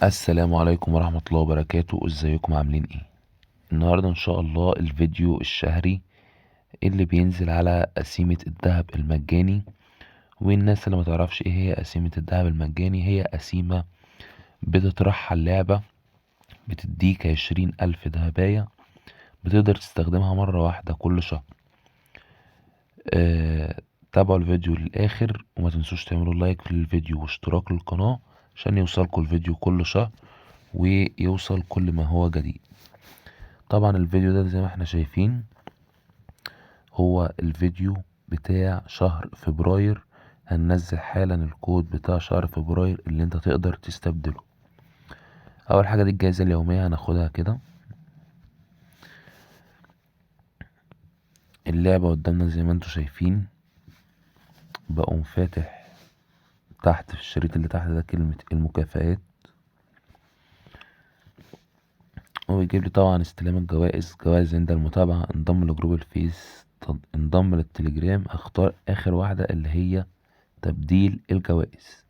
السلام عليكم ورحمة الله وبركاته. ازيكم عاملين ايه؟ النهاردة ان شاء الله الفيديو الشهري اللي بينزل على قسيمة الذهب المجاني. والناس اللي ما تعرفش ايه هي قسيمة الذهب المجاني، هي قسيمة بتطرحها اللعبة، بتديك 20,000 ذهباية، بتقدر تستخدمها مرة واحدة كل شهر. تابعوا الفيديو للآخر وما تنسوش تعملوا لايك للفيديو واشتراك للقناة عشان يوصلكوا الفيديو كل شهر ويوصل كل ما هو جديد. طبعا الفيديو ده زي ما احنا شايفين هو الفيديو بتاع شهر فبراير. هننزل حالا الكود بتاع شهر فبراير اللي انت تقدر تستبدله. اول حاجة دي الجائزة اليومية، هناخدها كده. اللعبة قدامنا زي ما انتوا شايفين، بقوم فاتح تحت في الشريط اللي تحت ده كلمة المكافآت، ويجيب لي طبعا استلام الجوائز، جوائز عند المتابعة، انضم لجروب الفيس، انضم للتليجرام. هختار اخر واحدة اللي هي تبديل الجوائز.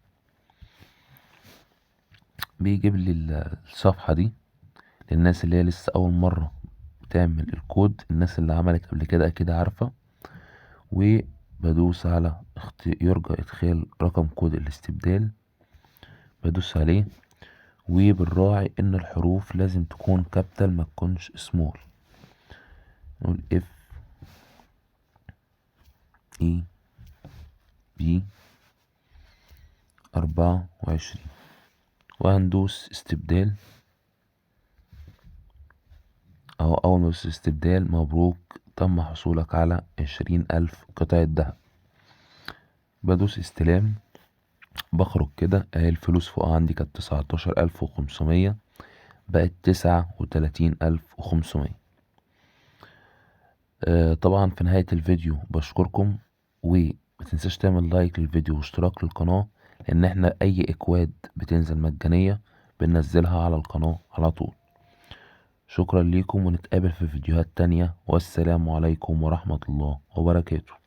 بيجيب لي الصفحة دي للناس اللي هي لسه أول مرة بتعمل الكود. الناس اللي عملت قبل كده أكيد عارفة. وبدوس على يرجى إدخال رقم كود الاستبدال، بدوس عليه وبنراعي إن الحروف لازم تكون كابيتال ما تكونش سمول. نقول اف اي بي 24 وهندوس استبدال. اهو اول ما ندوس استبدال، مبروك تم حصولك على 20,000 قطعة دهب. بدوس استلام، بخرج كده اهي الفلوس فوق عندي كانت 19,500 بقت 39,500. طبعا في نهاية الفيديو بشكركم، ومتنساش تعمل لايك للفيديو واشتراك للقناة، لان احنا اي اكواد بتنزل مجانية بننزلها على القناة على طول. شكرا ليكم ونتقابل في فيديوهات تانية، والسلام عليكم ورحمة الله وبركاته.